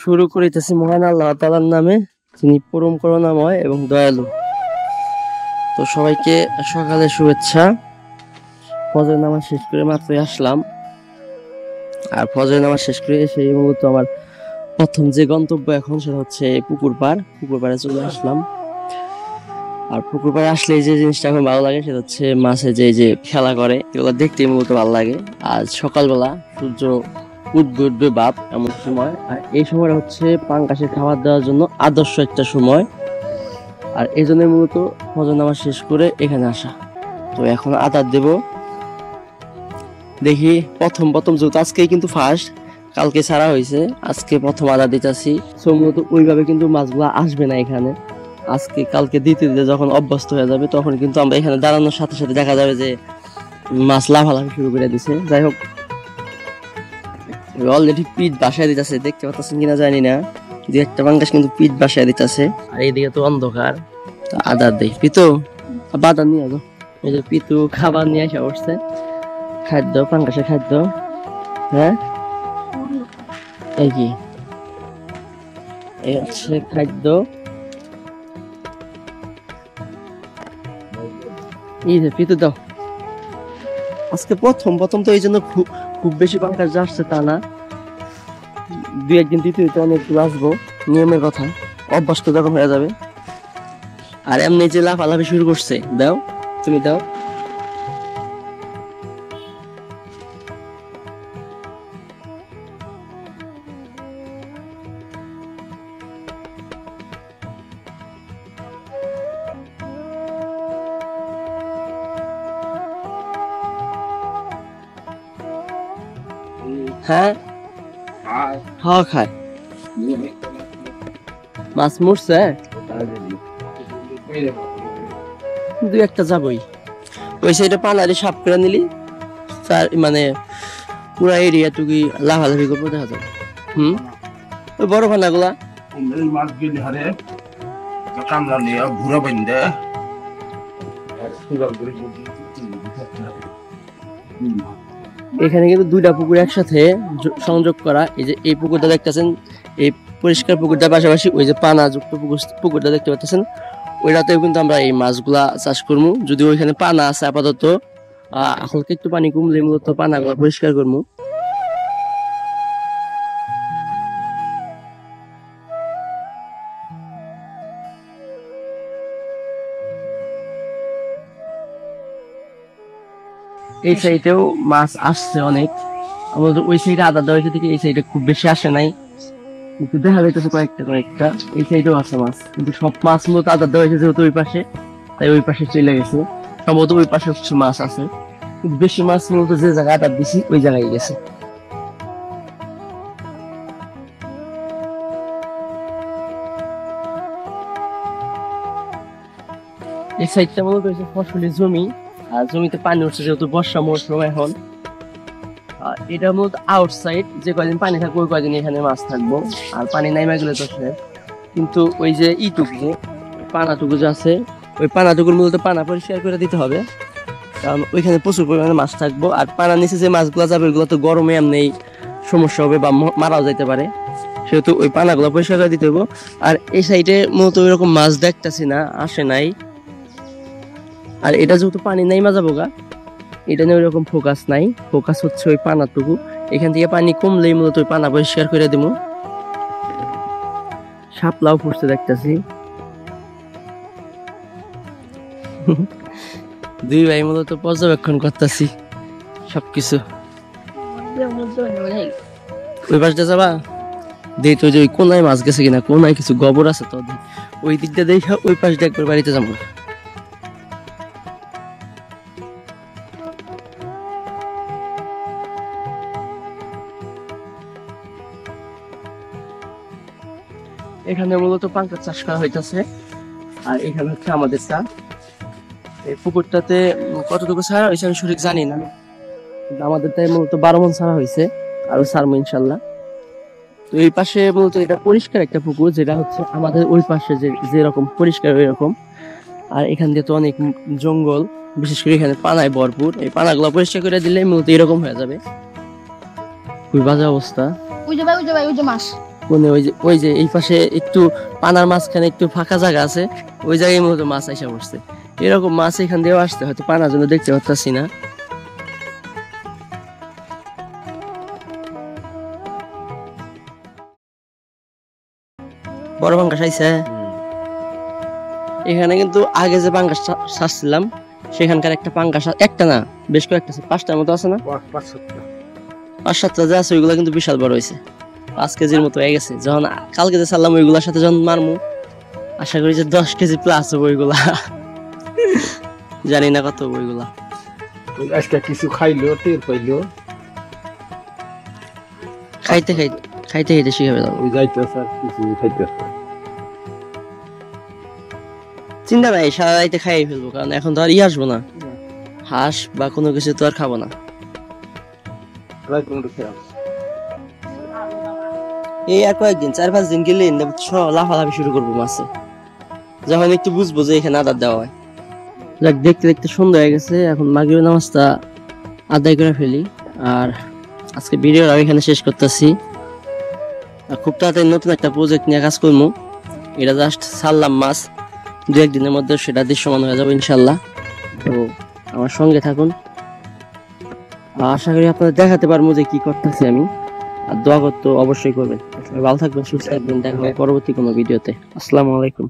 শুরু করিতেছি মহান আল্লাহ তাআলার নামে, যিনি পরম করুণাময় এবং দয়ালু। তো সবাইকে সকালে শুভেচ্ছা। ফজর নামাজ শেষ করে মাত্রই আসলাম, আর ফজর নামাজ শেষ করে সেই মূলত আমার প্রথম যে গন্তব্য এখন সেটা হচ্ছে পুকুর পাড়ে চলে আসলাম। আর পুকুর পাড়ে আসলে যে জিনিসটা এখন ভালো লাগে সেটা হচ্ছে মাছে যে খেলা করে, এগুলো দেখতে মূলত ভালো লাগে। আর সকালবেলা সূর্য উঠবে বাপ এমন সময়, আর এই সময়টা হচ্ছে পাঙ্গাসের খাবার দেওয়ার জন্য আদর্শ একটা সময়। আর এই জন্য মূলত ফজর নামাজ শেষ করে এখানে আসা। তো এখন আদার দেব, দেখি প্রথম যেহেতু আজকেই কিন্তু ফার্স্ট, কালকে ছাড়া হয়েছে, আজকে প্রথম আদা দিতেছি। সো মূলত ওইভাবে কিন্তু মাছগুলো আসবে না এখানে। আজকে কালকে দিতে যখন অভ্যস্ত হয়ে যাবে তখন কিন্তু আমরা এখানে দাঁড়ানোর সাথে সাথে দেখা যাবে যে মাছ লাফালাফি শুরু করে দিছে। যাই হোক, অলরেডি পিঠ বাসায় দিতেছে, দেখতে পাচ্ছেন কিনা জানি না, যে একটা পাঙ্গাস কিন্তু পিঠ বাসায় দিতেছে। আর এইদিকে তো অন্ধকার, আদার দেই। পিতু বাদার নিয়ে আসো। এই যে পিতু খাবার নিয়ে আসা উঠছে, খাদ্য, পাঙ্গাসের খাদ্য। হ্যাঁ, এই কি এই হচ্ছে খাদ্য। এই যে পিতু দাও। আজকে প্রথম তো এই জন্য খুব বেশি পাঙ্গাস আসছে তা না, দুই একদিন দিতে অনেকগুলো আসবো, নিয়মের কথা, অভ্যাস তো যখন হয়ে যাবে। আর এমনি যে লাফালাফি শুরু করছে, দাও তুমি দাও। হ্যাঁ হ্যাঁ খায়। মাছ মরছে দুই একটা যাবই। ওই সাইডে পানারি সাফ করে নিলি তার মানে পুরা এরিয়া টুকি লাফালাফি করবো, দেখা যাবে। ওই বড় পানাগুলা মাছ গেলে হারে কামড়া নিয়ে ঘুরা বান্ধে এখানে কিন্তু দুইটা পুকুর একসাথে সংযোগ করা। এই যে এই পুকুরটা দেখতেছেন, এই পরিষ্কার পুকুরটার পাশাপাশি ওই যে পানা যুক্ত পুকুরটা দেখতে পাচ্ছেন, ওইটাতেও কিন্তু আমরা এই মাছগুলা চাষ করবো। যদি ওইখানে পানা আছে আপাতত, হালকা একটু পানি কমলে মূলত পানাগুলা পরিষ্কার করবো। এই সাইডেও মাছ আসছে অনেক, আমাদের ওই সাইডে আদা দেওয়া হয়েছে থেকে এই সাইডে খুব বেশি আসে নাই, কিন্তু দেখা যাইতেছে কয়েকটা। এই সাইডেও আছে মাছ, কিন্তু সব মাছ মূলত আদা দেওয়া হয়েছে যেহেতু ওই পাশে, তাই ওই পাশে চলে গেছে। সম্ভবত ওই পাশে কিছু মাছ আছে, কিন্তু বেশি মাছ মূলত যে জায়গায় আদা দিছি ওই জায়গায় গেছে। এই সাইডটা মূলত হচ্ছে ফসলি জমি, আর জমিতে পানি উঠছে যেহেতু বর্ষা মৌসুম এখন। এটা মূলত আউটসাইড, যে কয়দিন পানি থাকবে ওই কয়দিন এখানে মাছ থাকবো, আর পানি নাইমা গেলে তো শেষ। কিন্তু ওই যে যে পানাটুকু যে আছে, ওই পানাটুকুর মূলত পানা পরিষ্কার করে দিতে হবে, কারণ ওইখানে প্রচুর পরিমাণে মাছ থাকবো। আর পানার নিচে যে মাছগুলো যাবে ওইগুলো তো গরমে এমনি সমস্যা হবে বা মারাও যাইতে পারে, সেহেতু ওই পানাগুলো পরিষ্কার করে দিতে হবে। আর এই সাইডে মূলত ওইরকম মাছ দেখতেছি না, আসে নাই। আর এটা যেহেতু পানি নাইমা যাবো গা, এটা নিয়ে ওইরকম ফোকাস নাই, ফোকাস হচ্ছে ওই পানাটুকু। এখান থেকে পানি কমলেই মূলত ওই পানা পরিষ্কার করে দেবো। শাপলাও ফুটছে দেখতেছি। দুই ভাই মূলত পর্যবেক্ষণ করতেছি সবকিছু। ওই পাশটা যাবা দেখ তো, যে ওই কোনায় মাছ গেছে কিনা, কোনায় কিছু গোবর আছে তো, ওই দিকটা দেখা ওই পাশটা একবার বাড়িতে যাবো। এখানে মূলত পাঙ্গাস চাষ করা হইতেছে, আর এখানে হচ্ছে আমাদের চাষ। এই পুকুরটাতে কতটুকু ছাড়া হয়েছে আমি সঠিক জানি না, কিন্তু আমাদের তাই মূলত 12 মণ ছাড়া হয়েছে, আরো ছাড়বো ইনশাল্লাহ। তো এই পাশে মূলত এটা পরিষ্কার একটা পুকুর, যেটা হচ্ছে আমাদের ওই পাশে যেরকম পরিষ্কার ওই রকম। আর এখান দিয়ে তো অনেক জঙ্গল, বিশেষ করে এখানে পানায় ভরপুর। এই পানাগুলো পরিষ্কার করে দিলে মূলত এরকম হয়ে যাবে। খুবই বাজে অবস্থা। ওই যে ভাই ওই যে মাছ, কোনে ওই যে এই পাশে একটু পানার মাঝখানে একটু ফাঁকা জায়গা আছে, ওই জায়গায় মতো মাছ আইসা পড়ছে। এরকম মাছ এখান দিয়েও আসছে, হয়তো পানার জন্য দেখতে পাচ্ছি না। বড় পাঙ্গাস আইছে। এখানে কিন্তু আগে যে পাঙ্গাস ছাড়ছিলাম সেখানকার একটা পাঙ্গাস, একটা না বেশ কয়েকটা আছে, 5টার মতো আছে না, 5-7টা যে আছে ওইগুলা কিন্তু বিশাল বড় হয়েছে, 5 কেজির মতো হয়ে গেছে। যখন কালকে যে ছাড়লাম ওইগুলার সাথে যখন মারমু আশা করি যে 10 কেজি প্লাস হবে ওইগুলা। জানি না কত হবে ওইগুলা। আজকে কিছু খাইলো, টের পাইলো, খাইতে খাইতে শিখে যাবো। ওই যাইতেছে আর কিছু খাইতেছে। চিন্তা নাই, সারা রাইতে খাইয়ে ফেলবো, কারণ এখন তো আর আসবো না, হাঁস বা কোনো কিছু তো আর খাবো না। এই আর কয়েকদিন 4-5 দিন গেলে লাফালাফি শুরু করবো মাছে, যখন একটু বুঝবো যে এখানে আদার দেওয়া হয়। যাক, দেখতে দেখতে সন্ধ্যা হয়ে গেছে, এখন মাগরিবের নামাজটা আদায় করে ফেলি। আর আজকে ভিডিওটা এখানে শেষ করতেছি। খুব তাড়াতাড়ি নতুন একটা প্রজেক্ট নিয়ে কাজ করবো। এটা জাস্ট ছাড়লাম মাছ, 2-1 দিনের মধ্যে সেটা দৃশ্যমান হয়ে যাবে ইনশাল্লাহ। তো আমার সঙ্গে থাকুন, আশা করি আপনাদের দেখাতে পারবো যে কি করতেছি আমি। আর দোয়া করতে অবশ্যই করবেন। সবাই ভালো থাকবেন, সুস্থ থাকবেন, দেখা হবে পরবর্তী কোনো ভিডিওতে। আসসালামু আলাইকুম।